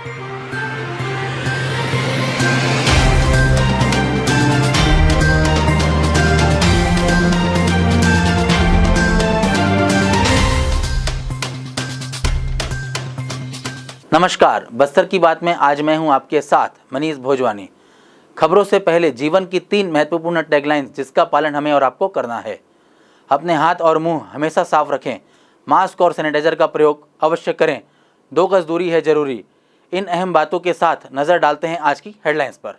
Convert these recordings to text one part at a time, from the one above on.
नमस्कार, बस्तर की बात में आज मैं हूं आपके साथ मनीष भोजवानी। खबरों से पहले जीवन की 3 महत्वपूर्ण टैगलाइंस जिसका पालन हमें और आपको करना है। अपने हाथ और मुंह हमेशा साफ रखें, मास्क और सैनिटाइजर का प्रयोग अवश्य करें, 2 गज दूरी है जरूरी। इन अहम बातों के साथ नजर डालते हैं आज की हेडलाइंस पर।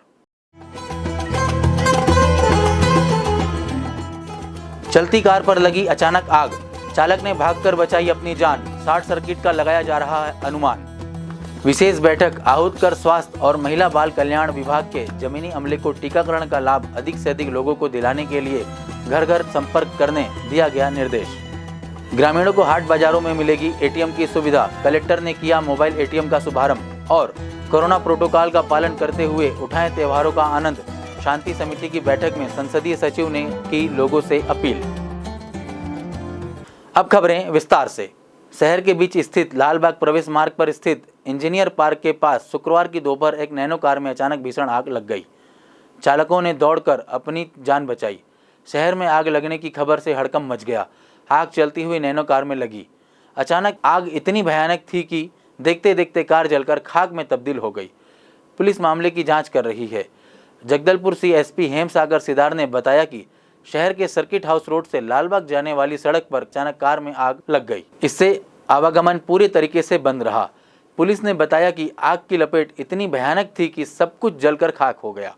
चलती कार पर लगी अचानक आग, चालक ने भागकर बचाई अपनी जान, शॉर्ट सर्किट का लगाया जा रहा है अनुमान। विशेष बैठक, आहूत कर स्वास्थ्य और महिला बाल कल्याण विभाग के जमीनी अमले को टीकाकरण का लाभ अधिक से अधिक लोगों को दिलाने के लिए घर घर संपर्क करने दिया गया निर्देश। ग्रामीणों को हाट बाजारों में मिलेगी एटीएम की सुविधा, कलेक्टर ने किया मोबाइल एटीएम का शुभारंभ। और कोरोना प्रोटोकॉल का पालन करते हुए उठाएं त्योहारों का आनंद, शांति समिति की बैठक में संसदीय सचिव ने की लोगों से अपील। अब खबरें विस्तार से। शहर के बीच स्थित लालबाग प्रवेश मार्ग पर स्थित इंजीनियर पार्क के पास शुक्रवार की दोपहर एक नैनो कार में अचानक भीषण आग लग गई। चालकों ने दौड़कर अपनी जान बचाई। शहर में आग लगने की खबर से हड़कंप मच गया। आग चलती हुई नैनो कार में लगी। अचानक आग इतनी भयानक थी कि देखते देखते कार जलकर खाक में तब्दील हो गई। पुलिस मामले की जांच कर रही है। जगदलपुर सीएसपी हेमसागर सिदार ने बताया कि शहर के सर्किट हाउस रोड से लालबाग जाने वाली सड़क पर अचानक कार में आग लग गई। इससे आवागमन पूरी तरीके से बंद रहा। पुलिस ने बताया कि आग की लपेट इतनी भयानक थी कि सब कुछ जलकर खाक हो गया।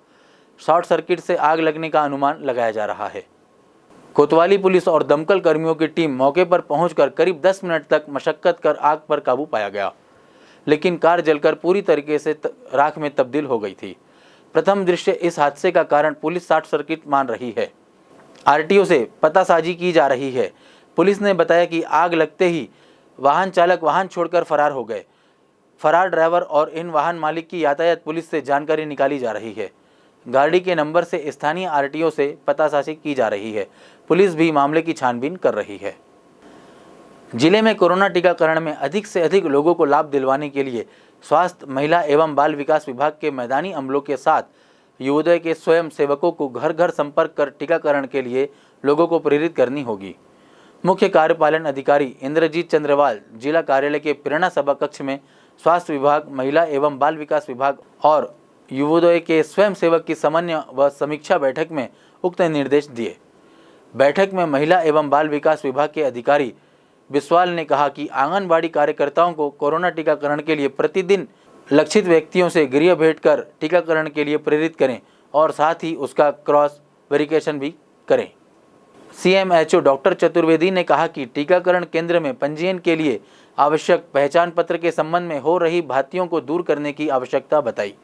शॉर्ट सर्किट से आग लगने का अनुमान लगाया जा रहा है। कोतवाली पुलिस और दमकल कर्मियों की टीम मौके पर पहुंचकर करीब 10 मिनट तक मशक्कत कर आग पर काबू पाया गया, लेकिन कार जलकर पूरी तरीके से राख में तब्दील हो गई थी। प्रथम दृश्य इस हादसे का कारण पुलिस शॉर्ट सर्किट मान रही है। आरटीओ से पतासाजी की जा रही है। पुलिस ने बताया कि आग लगते ही वाहन चालक वाहन छोड़कर फरार हो गए। फरार ड्राइवर और इन वाहन मालिक की यातायात पुलिस से जानकारी निकाली जा रही है। गाड़ी के नंबर से स्थानीय आरटीओ से पतासाजी की जा रही है। पुलिस भी मामले की छानबीन कर रही है। जिले में कोरोना टीकाकरण में अधिक से अधिक लोगों को लाभ दिलवाने के लिए स्वास्थ्य, महिला एवं बाल विकास विभाग के मैदानी अमलों के साथ युवोदय के स्वयं सेवकों को घर घर संपर्क कर टीकाकरण के लिए लोगों को प्रेरित करनी होगी। मुख्य कार्यपालन अधिकारी इंद्रजीत चंद्रवाल जिला कार्यालय के प्रेरणा सभा कक्ष में स्वास्थ्य विभाग, महिला एवं बाल विकास विभाग और युवोदय के स्वयं सेवक की समन्वय व समीक्षा बैठक में उक्त निर्देश दिए। बैठक में महिला एवं बाल विकास विभाग के अधिकारी बिस्वाल ने कहा कि आंगनबाड़ी कार्यकर्ताओं को कोरोना टीकाकरण के लिए प्रतिदिन लक्षित व्यक्तियों से गृह भेंट कर टीकाकरण के लिए प्रेरित करें और साथ ही उसका क्रॉस वेरिफिकेशन भी करें। सीएमएचओ डॉक्टर चतुर्वेदी ने कहा कि टीकाकरण केंद्र में पंजीयन के लिए आवश्यक पहचान पत्र के संबंध में हो रही भ्रांतियों को दूर करने की आवश्यकता बताई।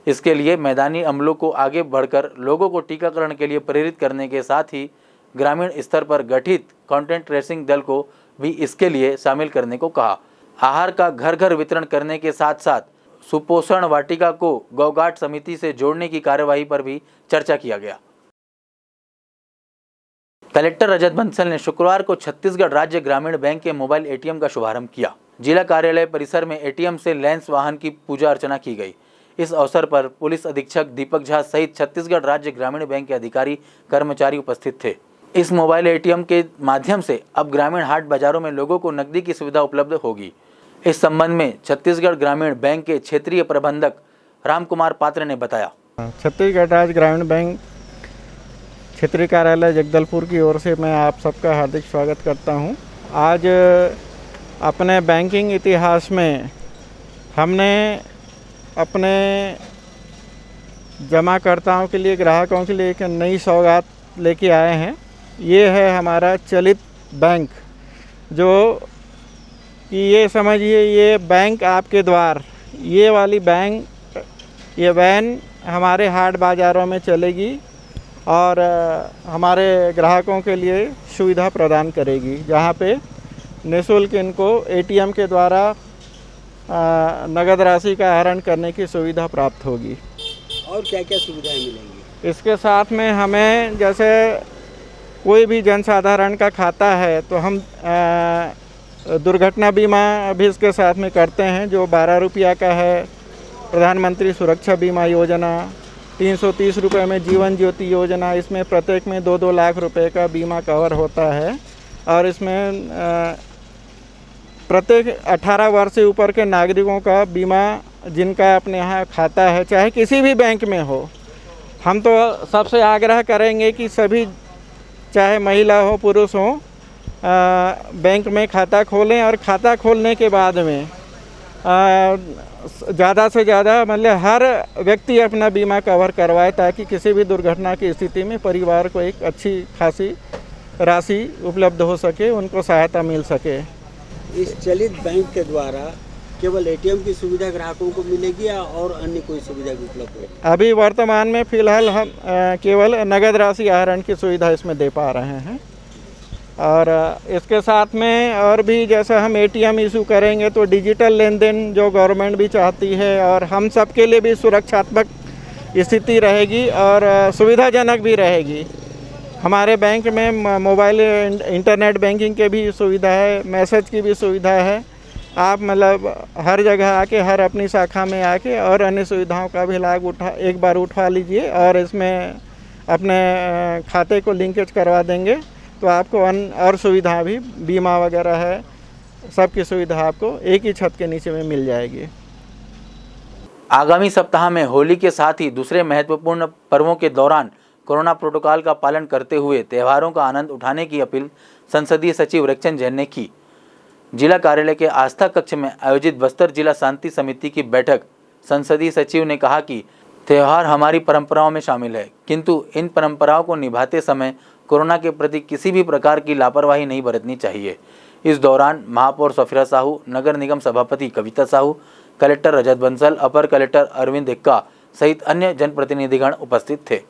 इसके लिए मैदानी अमलों को आगे बढ़कर लोगों को टीकाकरण के लिए प्रेरित करने के साथ ही ग्रामीण स्तर पर गठित कॉन्टेक्ट ट्रेसिंग दल को भी इसके लिए शामिल करने को कहा। आहार का घर घर वितरण करने के साथ साथ सुपोषण वाटिका को गौघाट समिति से जोड़ने की कार्यवाही पर भी चर्चा किया गया। कलेक्टर रजत बंसल ने शुक्रवार को छत्तीसगढ़ राज्य ग्रामीण बैंक के मोबाइल एटीएम का शुभारंभ किया। जिला कार्यालय परिसर में एटीएम से लैंस वाहन की पूजा अर्चना की गई। इस अवसर पर पुलिस अधीक्षक दीपक झा सहित छत्तीसगढ़ राज्य ग्रामीण बैंक के अधिकारी कर्मचारी उपस्थित थे। इस मोबाइल एटीएम के माध्यम से अब ग्रामीण हाट बाजारों में लोगों को नकदी की सुविधा उपलब्ध होगी। इस संबंध में छत्तीसगढ़ ग्रामीण बैंक के क्षेत्रीय प्रबंधक राम कुमार पात्र ने बताया। छत्तीसगढ़ राज्य ग्रामीण बैंक क्षेत्रीय कार्यालय जगदलपुर की ओर से मैं आप सबका हार्दिक स्वागत करता हूं। आज अपने बैंकिंग इतिहास में हमने अपने जमाकर्ताओं के लिए, ग्राहकों के लिए एक नई सौगात लेके आए हैं। ये है हमारा चलित बैंक, जो कि ये समझिए ये बैंक आपके द्वार, ये वाली बैंक, ये वैन हमारे हाट बाज़ारों में चलेगी और हमारे ग्राहकों के लिए सुविधा प्रदान करेगी, जहाँ पे निःशुल्क इनको एटीएम के द्वारा नगद राशि का आहरण करने की सुविधा प्राप्त होगी। और क्या क्या सुविधाएं मिलेंगी? इसके साथ में हमें जैसे कोई भी जनसाधारण का खाता है तो हम दुर्घटना बीमा भी इसके साथ में करते हैं जो 12 रुपया का है। प्रधानमंत्री सुरक्षा बीमा योजना 330 रुपये में जीवन ज्योति योजना, इसमें प्रत्येक में 2-2 लाख रुपए का बीमा कवर होता है। और इसमें प्रत्येक 18 वर्ष से ऊपर के नागरिकों का बीमा जिनका अपने यहाँ खाता है, चाहे किसी भी बैंक में हो, हम तो सबसे आग्रह करेंगे कि सभी, चाहे महिला हो पुरुष हो, बैंक में खाता खोलें। और खाता खोलने के बाद में ज़्यादा से ज़्यादा मतलब हर व्यक्ति अपना बीमा कवर करवाए, ताकि किसी भी दुर्घटना की स्थिति में परिवार को एक अच्छी खासी राशि उपलब्ध हो सके, उनको सहायता मिल सके। इस चलित बैंक के द्वारा केवल एटीएम की सुविधा ग्राहकों को मिलेगी या और अन्य कोई सुविधा भी उपलब्ध है? अभी वर्तमान में फ़िलहाल हम केवल नगद राशि आहरण की सुविधा इसमें दे पा रहे हैं। और इसके साथ में और भी जैसा हम एटीएम इशू करेंगे तो डिजिटल लेन देन जो गवर्नमेंट भी चाहती है और हम सब के लिए भी सुरक्षात्मक स्थिति रहेगी और सुविधाजनक भी रहेगी। हमारे बैंक में मोबाइल इंटरनेट बैंकिंग के भी सुविधा है, मैसेज की भी सुविधा है। आप मतलब हर जगह आके, हर अपनी शाखा में आके और अन्य सुविधाओं का भी लाभ एक बार उठा लीजिए और इसमें अपने खाते को लिंकेज करवा देंगे तो आपको और सुविधा भी, बीमा वगैरह है, सबकी सुविधा आपको एक ही छत के नीचे में मिल जाएगी। आगामी सप्ताह में होली के साथ ही दूसरे महत्वपूर्ण पर्वों के दौरान कोरोना प्रोटोकॉल का पालन करते हुए त्योहारों का आनंद उठाने की अपील संसदीय सचिव रेखचंद जैन ने की। जिला कार्यालय के आस्था कक्ष में आयोजित बस्तर जिला शांति समिति की बैठक संसदीय सचिव ने कहा कि त्यौहार हमारी परंपराओं में शामिल है, किंतु इन परंपराओं को निभाते समय कोरोना के प्रति किसी भी प्रकार की लापरवाही नहीं बरतनी चाहिए। इस दौरान महापौर सफीरा साहू, नगर निगम सभापति कविता साहू, कलेक्टर रजत बंसल, अपर कलेक्टर अरविंद इक्का सहित अन्य जनप्रतिनिधिगण उपस्थित थे।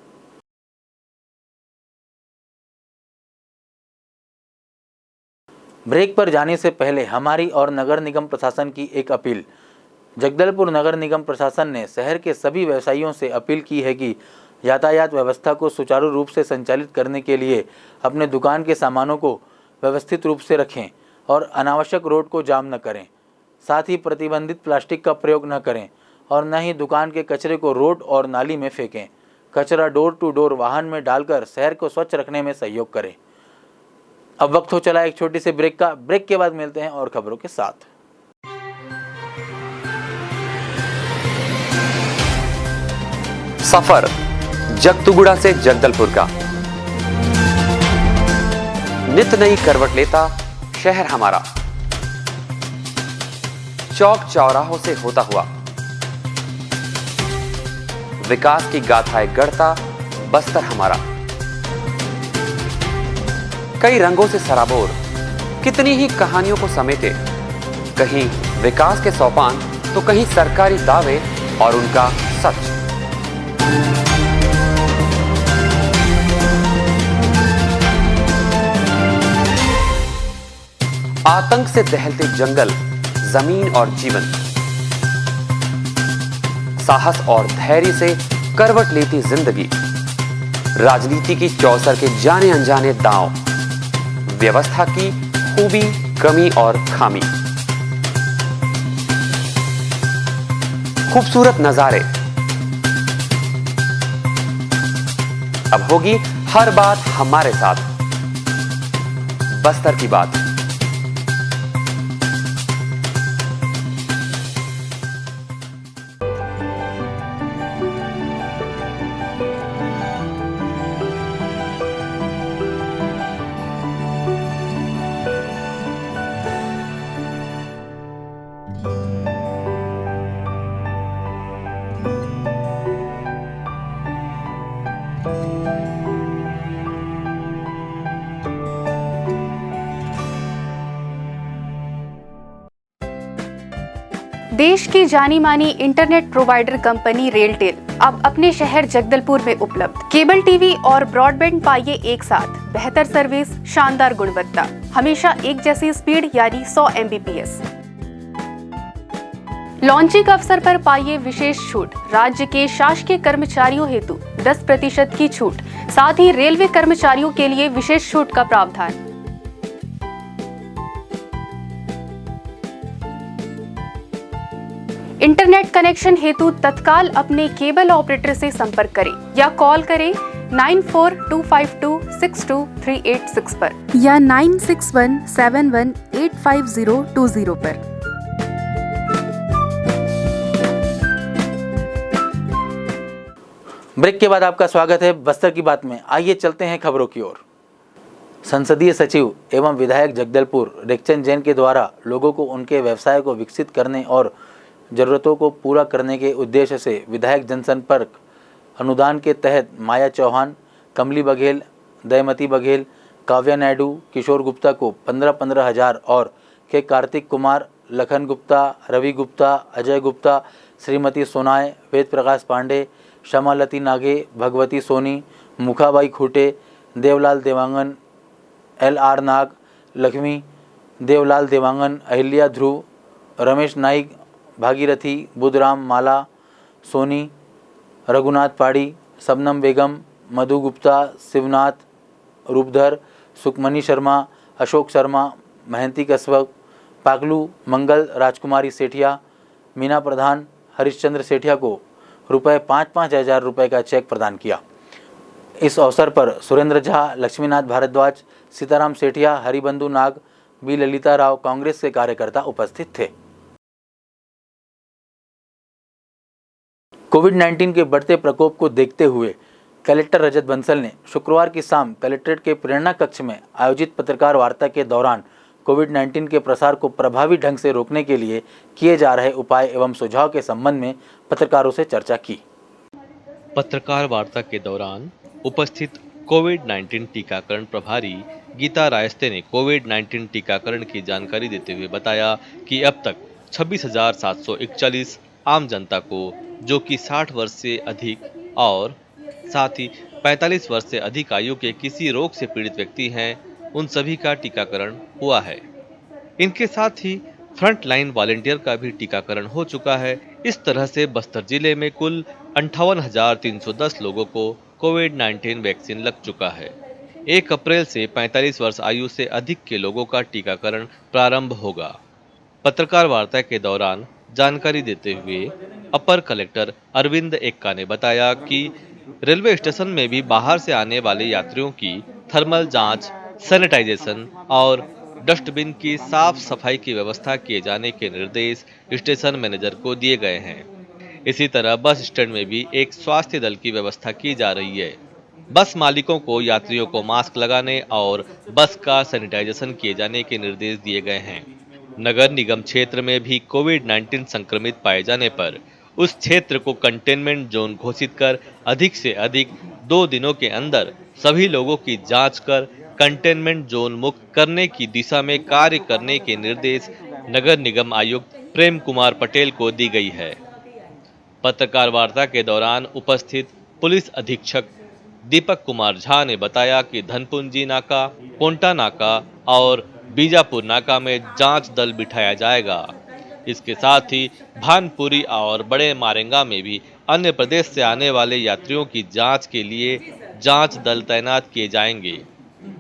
ब्रेक पर जाने से पहले हमारी और नगर निगम प्रशासन की एक अपील। जगदलपुर नगर निगम प्रशासन ने शहर के सभी व्यवसायियों से अपील की है कि यातायात व्यवस्था को सुचारू रूप से संचालित करने के लिए अपने दुकान के सामानों को व्यवस्थित रूप से रखें और अनावश्यक रोड को जाम न करें। साथ ही प्रतिबंधित प्लास्टिक का प्रयोग न करें और न ही दुकान के कचरे को रोड और नाली में फेंकें। कचरा डोर टू डोर वाहन में डालकर शहर को स्वच्छ रखने में सहयोग करें। अब वक्त हो चला एक छोटी सी ब्रेक का। ब्रेक के बाद मिलते हैं और खबरों के साथ। सफर जगतुगुड़ा से जगदलपुर का नित नई करवट लेता शहर हमारा, चौक चौराहों से होता हुआ विकास की गाथाएं गढ़ता बस्तर हमारा। कई रंगों से सराबोर कितनी ही कहानियों को समेटे, कहीं विकास के सोपान तो कहीं सरकारी दावे और उनका सच। आतंक से दहलते जंगल, जमीन और जीवन, साहस और धैर्य से करवट लेती जिंदगी, राजनीति की चौसर के जाने अनजाने दांव, व्यवस्था की खूबी, कमी और खामी, खूबसूरत नजारे। अब होगी हर बात हमारे साथ, बस्तर की बात। देश की जानी मानी इंटरनेट प्रोवाइडर कंपनी रेलटेल अब अपने शहर जगदलपुर में उपलब्ध। केबल टीवी और ब्रॉडबैंड पाइए एक साथ, बेहतर सर्विस, शानदार गुणवत्ता, हमेशा एक जैसी स्पीड यानी 100 Mbps। लॉन्चिंग अवसर पर पाइए विशेष छूट, राज्य के शासकीय कर्मचारियों हेतु 10% की छूट, साथ ही रेलवे कर्मचारियों के लिए विशेष छूट का प्रावधान। इंटरनेट कनेक्शन हेतु तत्काल अपने केबल ऑपरेटर से संपर्क करें या कॉल करें 9425262386 पर या 9617185020 पर। ब्रेक के बाद आपका स्वागत है बस्तर की बात में। आइए चलते हैं खबरों की ओर। संसदीय सचिव एवं विधायक जगदलपुर रेखचंद जैन के द्वारा लोगों को उनके व्यवसाय को विकसित करने और जरूरतों को पूरा करने के उद्देश्य से विधायक जनसंपर्क अनुदान के तहत माया चौहान, कमली बघेल, दयमती बघेल, काव्या नायडू, किशोर गुप्ता को 15-15 हज़ार और के कार्तिक कुमार, लखन गुप्ता, रवि गुप्ता, अजय गुप्ता, श्रीमती सोनाय, वेद प्रकाश पांडे, श्यामालती नागे, भगवती सोनी, मुखाबाई खूटे, देवलाल देवांगन, LR नाग, लक्ष्मी देवलाल देवांगन, अहिल्या ध्रुव, रमेश नाइक, भागीरथी, बुधराम, माला सोनी, रघुनाथ पाड़ी, सबनम बेगम, मधु गुप्ता, शिवनाथ, रूपधर, सुखमनी शर्मा, अशोक शर्मा, महंती कसवक, पाकलू, मंगल, राजकुमारी सेठिया, मीना प्रधान, हरिश्चंद्र सेठिया को रुपये 5-5 हज़ार रुपये का चेक प्रदान किया। इस अवसर पर सुरेंद्र झा, लक्ष्मीनाथ भारद्वाज, सीताराम सेठिया, हरिबंधु नाग, बी ललिता राव कांग्रेस के कार्यकर्ता उपस्थित थे। कोविड-19 के बढ़ते प्रकोप को देखते हुए कलेक्टर रजत बंसल ने शुक्रवार की शाम कलेक्ट्रेट के प्रेरणा कक्ष में आयोजित पत्रकार वार्ता के दौरान कोविड-19 के प्रसार को प्रभावी ढंग से रोकने के लिए किए जा रहे उपाय एवं सुझाव के संबंध में पत्रकारों से चर्चा की। पत्रकार वार्ता के दौरान उपस्थित कोविड-19 टीकाकरण प्रभारी गीता रायस्ते ने कोविड-19 टीकाकरण की जानकारी देते हुए बताया कि अब तक 26,741 आम जनता को, जो कि 60 वर्ष से अधिक और साथ ही 45 वर्ष से अधिक आयु के किसी रोग से पीड़ित व्यक्ति हैं, उन सभी का टीकाकरण हुआ है। इनके साथ ही फ्रंट लाइन वॉलेंटियर का भी टीकाकरण हो चुका है। इस तरह से बस्तर जिले में कुल 58,310 लोगों को कोविड-19 वैक्सीन लग चुका है। 1 अप्रैल से 45 वर्ष आयु से अधिक के लोगों का टीकाकरण प्रारंभ होगा। पत्रकार वार्ता के दौरान जानकारी देते हुए अपर कलेक्टर अरविंद एक्का ने बताया कि रेलवे स्टेशन में भी बाहर से आने वाले यात्रियों की थर्मल जांच, सैनिटाइजेशन और डस्टबिन की साफ सफाई की व्यवस्था किए जाने के निर्देश स्टेशन मैनेजर को दिए गए हैं। इसी तरह बस स्टैंड में भी एक स्वास्थ्य दल की व्यवस्था की जा रही है। बस मालिकों को यात्रियों को मास्क लगाने और बस का सैनिटाइजेशन किए जाने के निर्देश दिए गए हैं। नगर निगम क्षेत्र में भी कोविड-19 संक्रमित पाए जाने पर उस क्षेत्र को कंटेनमेंट जोन घोषित कर अधिक से अधिक 2 दिनों के अंदर सभी लोगों की जांच कर कंटेनमेंट जोन मुक्त करने की दिशा में कार्य करने के निर्देश नगर निगम आयुक्त प्रेम कुमार पटेल को दी गई है। पत्रकार वार्ता के दौरान उपस्थित पुलिस अधीक्षक दीपक कुमार झा ने बताया कि धनपुंजी नाका, कोंटा नाका और बीजापुर नाका में जांच दल बिठाया जाएगा। इसके साथ ही भानपुरी और बड़े मारेंगा में भी अन्य प्रदेश से आने वाले यात्रियों की जांच के लिए जांच दल तैनात किए जाएंगे।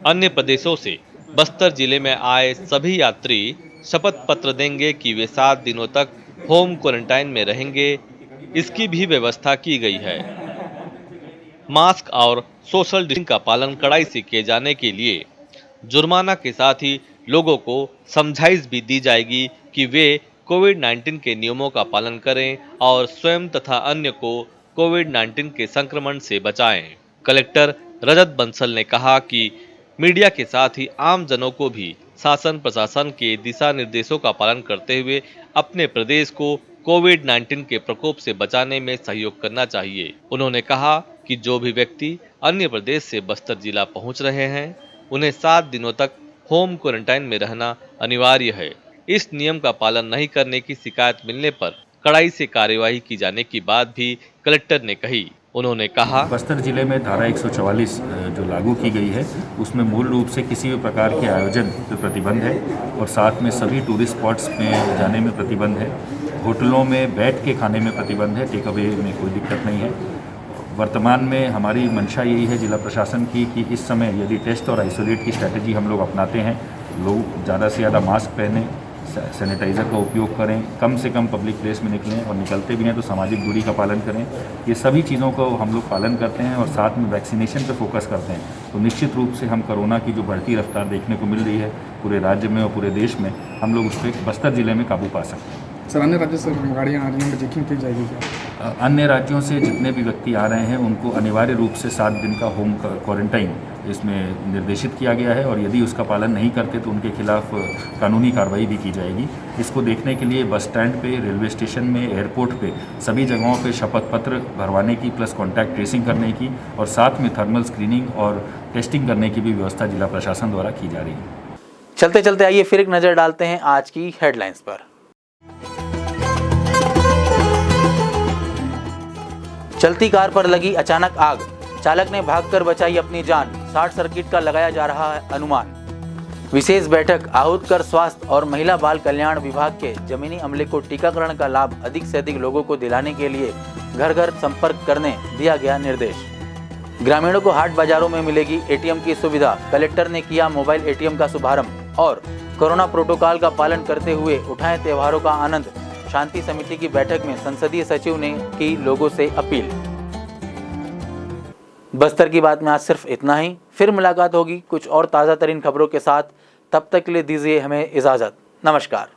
अन्य प्रदेशों से बस्तर जिले में आए सभी यात्री शपथ पत्र देंगे कि वे 7 दिनों तक होम क्वारंटाइन में रहेंगे। इसकी भी व्यवस्था की गई है। मास्क और सोशल डिस्टेंसिंग का पालन कड़ाई से किए जाने के लिए जुर्माना के साथ ही लोगों को समझाइश भी दी जाएगी कि वे कोविड-19 के नियमों का पालन करें और स्वयं तथा अन्य को कोविड-19 के संक्रमण से बचाएं। कलेक्टर रजत बंसल ने कहा कि मीडिया के साथ ही आम जनों को भी शासन प्रशासन के दिशा निर्देशों का पालन करते हुए अपने प्रदेश को कोविड-19 के प्रकोप से बचाने में सहयोग करना चाहिए। उन्होंने कहा कि जो भी व्यक्ति अन्य प्रदेश से बस्तर जिला पहुंच रहे हैं, उन्हें 7 दिनों तक होम क्वारंटाइन में रहना अनिवार्य है। इस नियम का पालन नहीं करने की शिकायत मिलने पर कड़ाई से कार्यवाही की जाने की बात भी कलेक्टर ने कही। उन्होंने कहा, बस्तर जिले में धारा 144 जो लागू की गई है उसमें मूल रूप से किसी भी प्रकार के आयोजन पर प्रतिबंध है और साथ में सभी टूरिस्ट स्पॉट्स में जाने में प्रतिबंध है। होटलों में बैठ के खाने में प्रतिबंध है, टेक अवे में कोई दिक्कत नहीं है। वर्तमान में हमारी मंशा यही है जिला प्रशासन की कि इस समय यदि टेस्ट और आइसोलेट की स्ट्रैटेजी हम लोग अपनाते हैं, लोग ज़्यादा से ज़्यादा मास्क पहने, सैनिटाइज़र का उपयोग करें, कम से कम पब्लिक प्लेस में निकलें और निकलते भी हैं तो सामाजिक दूरी का पालन करें। ये सभी चीज़ों को हम लोग पालन करते हैं और साथ में वैक्सीनेशन पे फोकस करते हैं तो निश्चित रूप से हम कोरोना की जो बढ़ती रफ्तार देखने को मिल रही है पूरे राज्य में और पूरे देश में, हम लोग उस पर बस्तर ज़िले में काबू पा सकते हैं। सर, अन्य राज्यों से गाड़ियाँ आ रही हैं, चेकिंग की जाएगी क्या? अन्य राज्यों से जितने भी व्यक्ति आ रहे हैं उनको अनिवार्य रूप से 7 दिन का होम क्वारंटाइन इसमें निर्देशित किया गया है और यदि उसका पालन नहीं करते तो उनके खिलाफ कानूनी कार्रवाई भी की जाएगी। इसको देखने के लिए बस स्टैंड पे, रेलवे स्टेशन में, एयरपोर्ट पे, सभी जगहों पे शपथ पत्र भरवाने की प्लस कॉन्टैक्ट ट्रेसिंग करने की और साथ में थर्मल स्क्रीनिंग और टेस्टिंग करने की भी व्यवस्था जिला प्रशासन द्वारा की जा रही है। चलते चलते आइए फिर एक नज़र डालते हैं आज की हेडलाइंस पर। चलती कार पर लगी अचानक आग, चालक ने भागकर बचाई अपनी जान, शॉर्ट सर्किट का लगाया जा रहा है अनुमान। विशेष बैठक, आहूत कर स्वास्थ्य और महिला बाल कल्याण विभाग के जमीनी अमले को टीकाकरण का लाभ अधिक से अधिक लोगों को दिलाने के लिए घर घर संपर्क करने दिया गया निर्देश। ग्रामीणों को हाट बाजारों में मिलेगी एटीएम की सुविधा, कलेक्टर ने किया मोबाइल एटीएम का शुभारंभ। और कोरोना प्रोटोकॉल का पालन करते हुए उठाएं त्योहारों का आनंद, शांति समिति की बैठक में संसदीय सचिव ने की लोगों से अपील। बस्तर की बात में आज सिर्फ इतना ही, फिर मुलाकात होगी कुछ और ताज़ा तरीन खबरों के साथ। तब तक के लिए दीजिए हमें इजाज़त। नमस्कार।